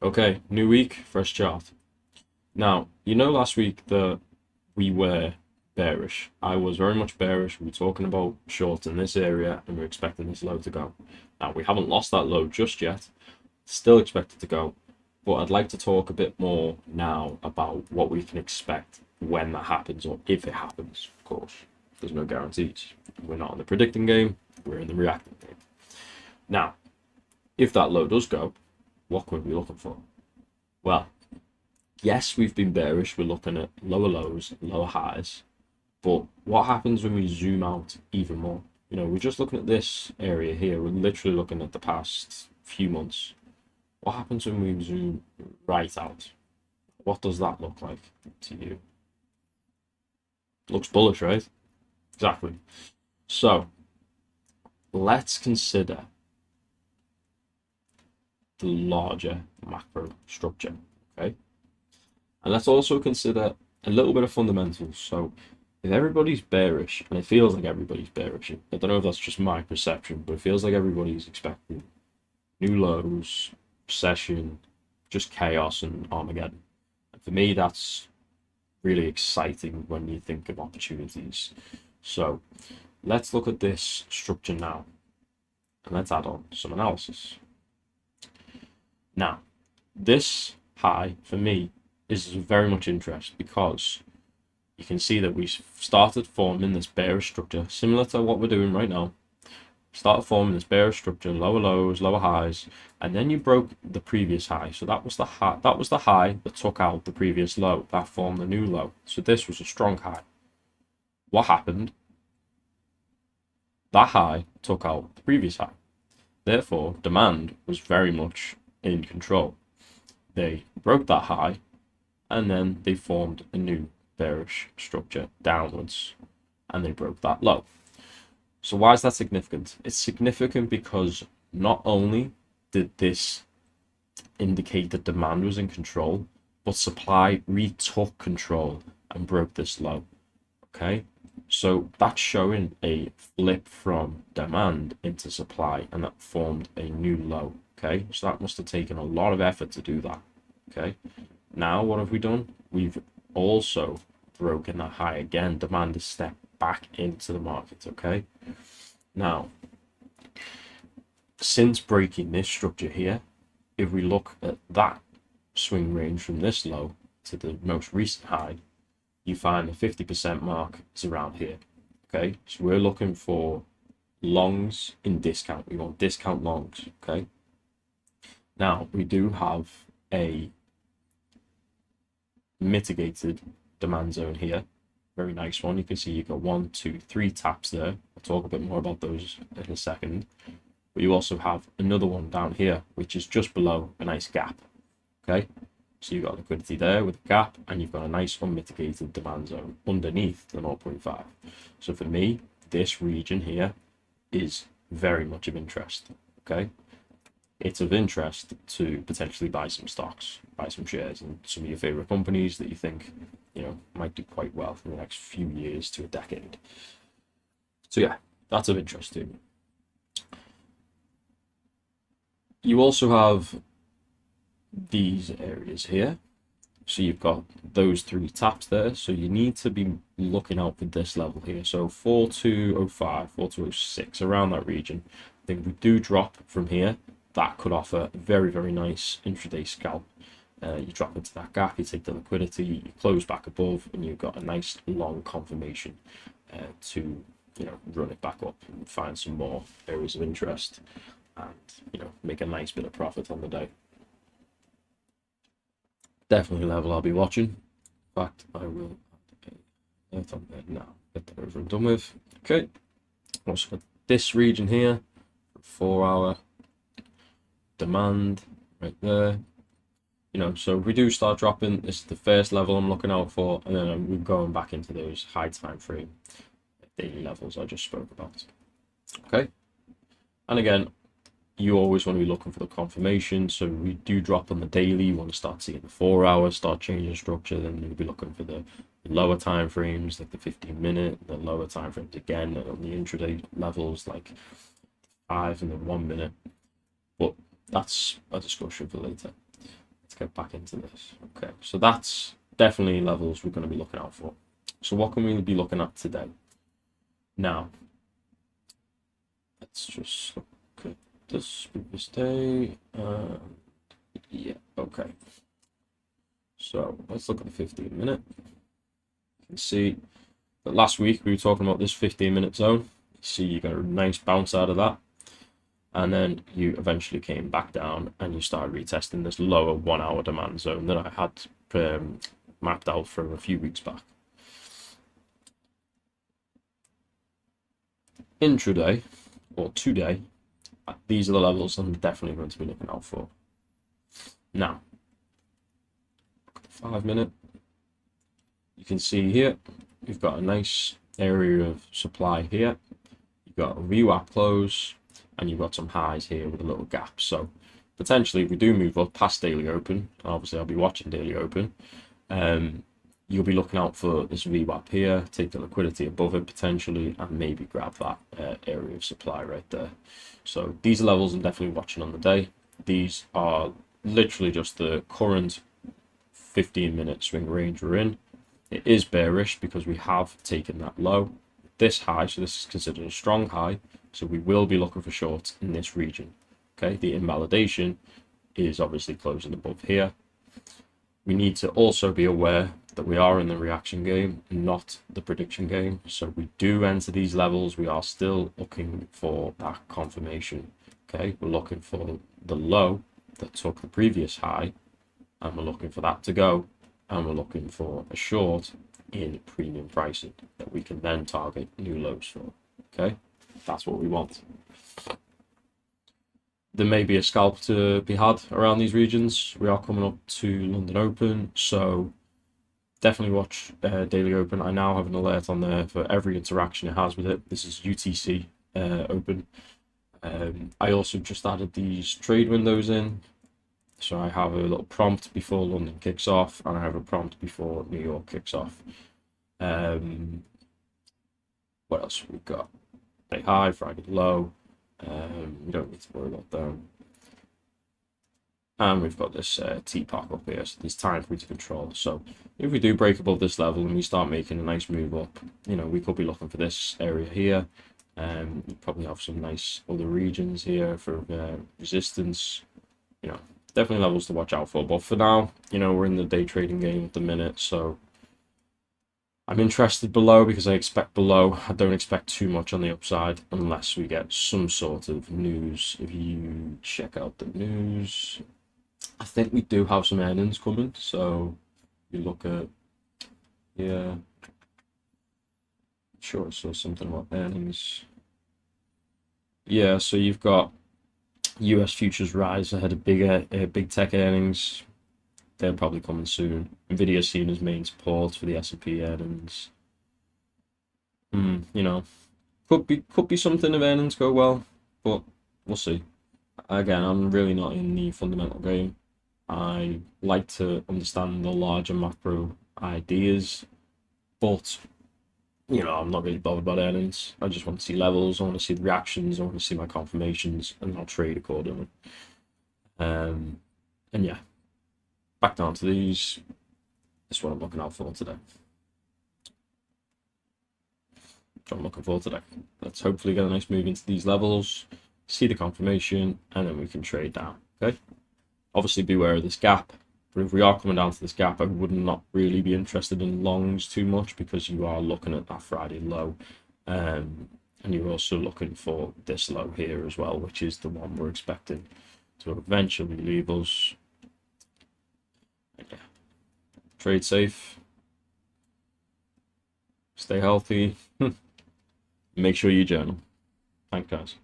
Okay, new week, fresh chart. Now, last week that we were bearish. I was very much bearish. We were talking about shorts in this area and we're expecting this low to go. Now, we haven't lost that low just yet. Still expect it to go. But I'd like to talk a bit more now about what we can expect when that happens or if it happens, of course. There's no guarantees. We're not in the predicting game, we're in the reacting game. Now, if that low does go, what could we be looking for? Well, yes, we've been bearish. We're looking at lower lows, lower highs. But what happens when we zoom out even more? We're just looking at this area here. We're literally looking at the past few months. What happens when we zoom right out? What does that look like to you? Looks bullish, right? Exactly. So let's consider the larger macro structure, okay? And let's also consider a little bit of fundamentals. So if everybody's bearish, and it feels like everybody's bearish, I don't know if that's just my perception, but it feels like everybody's expecting new lows, recession, just chaos and Armageddon. And for me, that's really exciting when you think of opportunities. So let's look at this structure now, and let's add on some analysis. Now, this high, for me, is very much interest because you can see that we started forming this bearish structure, similar to what we're doing right now. Started forming this bearish structure, lower lows, lower highs, and then you broke the previous high. So that was the high. That was the high that took out the previous low. That formed the new low. So this was a strong high. What happened? That high took out the previous high. Therefore, demand was very much in control. They broke that high, and then they formed a new bearish structure downwards, and they broke that low. So why is that significant? It's significant because not only did this indicate that demand was in control, but supply retook control and broke this low. Okay, so that's showing a flip from demand into supply, and that formed a new low. Okay, so that must have taken a lot of effort to do that. Okay, now what have we done? We've also broken that high again. Demand has stepped back into the market. Okay, now since breaking this structure here, if we look at that swing range from this low to the most recent high, you find the 50% mark is around here. Okay, so we're looking for longs in discount. We want discount longs. Okay, now we do have a mitigated demand zone here. Very nice one. You can see you got 1, 2, 3 taps there. I'll talk a bit more about those in a second. But you also have another one down here, which is just below a nice gap. Okay, so you've got liquidity there with a gap, and you've got a nice unmitigated demand zone underneath the 0.5. So for me, this region here is very much of interest. Okay, it's of interest to potentially buy some stocks, buy some shares in some of your favorite companies that you think might do quite well in the next few years to a decade. So yeah, that's of interest to me. You also have these areas here. So you've got those 3 taps there. So you need to be looking out for this level here. So 4205, 4206, around that region. I think we do drop from here. That could offer a very, very nice intraday scalp. You drop into that gap, you take the liquidity, you close back above, and you've got a nice long confirmation to run it back up and find some more areas of interest and make a nice bit of profit on the day. Definitely a level I'll be watching. In fact, I will add on there now. Get that over and done with. Okay. Also got this region here, 4-hour demand right there. So if we do start dropping, this is the first level I'm looking out for, and then we're going back into those high time frame daily levels I just spoke about. Okay. And again, you always want to be looking for the confirmation. So we do drop on the daily, you want to start seeing the 4-hour start changing structure, then you'll be looking for the lower time frames like the 15-minute, the lower time frames again on the intraday levels like 5 and then 1 minute. But that's a discussion for later. get back into this. Okay, so that's definitely levels we're going to be looking out for. So what can we be looking at today? Now, let's just look at this previous day. Yeah, okay. So let's look at the 15-minute. You can see that last week we were talking about this 15-minute zone. You see you got a nice bounce out of that. And then you eventually came back down and you started retesting this lower 1 hour demand zone that I had mapped out from a few weeks back. Intraday or today, these are the levels I'm definitely going to be looking out for. Now, 5-minute, you can see here you've got a nice area of supply here. You've got a VWAP close, and you've got some highs here with a little gap. So potentially, if we do move up past daily open, obviously I'll be watching daily open, you'll be looking out for this VWAP here, take the liquidity above it potentially, and maybe grab that area of supply right there. So these are levels I'm definitely watching on the day. These are literally just the current 15-minute swing range we're in. It is bearish because we have taken that low, this high, so this is considered a strong high, so we will be looking for shorts in this region. Okay, the invalidation is obviously closing above here. We need to also be aware that we are in the reaction game, not the prediction game. So we do enter these levels, we are still looking for that confirmation. Okay, we're looking for the low that took the previous high, and we're looking for that to go, and we're looking for a short in premium pricing that we can then target new lows for. Okay, that's what we want. There may be a scalp to be had around these regions. We are coming up to London Open, so definitely watch Daily Open. I now have an alert on there for every interaction it has with it. This is UTC Open. I also just added these trade windows in. So I have a little prompt before London kicks off, and I have a prompt before New York kicks off. What else have we got? Day high, Friday low. We don't need to worry about them. And we've got this T-Park up here, so there's time for me to control. So if we do break above this level and we start making a nice move up, you know, we could be looking for this area here. We probably have some nice other regions here for resistance. You know, definitely levels to watch out for. But for now, you know, we're in the day trading game at the minute, so I'm interested below because I expect below. I don't expect too much on the upside unless we get some sort of news. If you check out the news, I think we do have some earnings coming. So you look at, yeah, I'm sure I saw something about earnings. Yeah, so you've got US futures rise ahead of big tech earnings. They're probably coming soon. Nvidia seen as main support for the S&P earnings. You know, could be something if earnings go well, but we'll see. Again, I'm really not in the fundamental game. I like to understand the larger macro ideas, but you know, I'm not really bothered about earnings. I just want to see levels. I want to see the reactions. I want to see my confirmations, and I'll trade accordingly. And yeah. Back down to these. This is what I'm looking out for today. What I'm looking for today. Let's hopefully get a nice move into these levels, see the confirmation, and then we can trade down. Okay. Obviously, beware of this gap. But if we are coming down to this gap, I would not really be interested in longs too much because you are looking at that Friday low, and you're also looking for this low here as well, which is the one we're expecting to eventually leave us. Yeah. Trade safe, stay healthy, make sure you journal. Thanks, guys.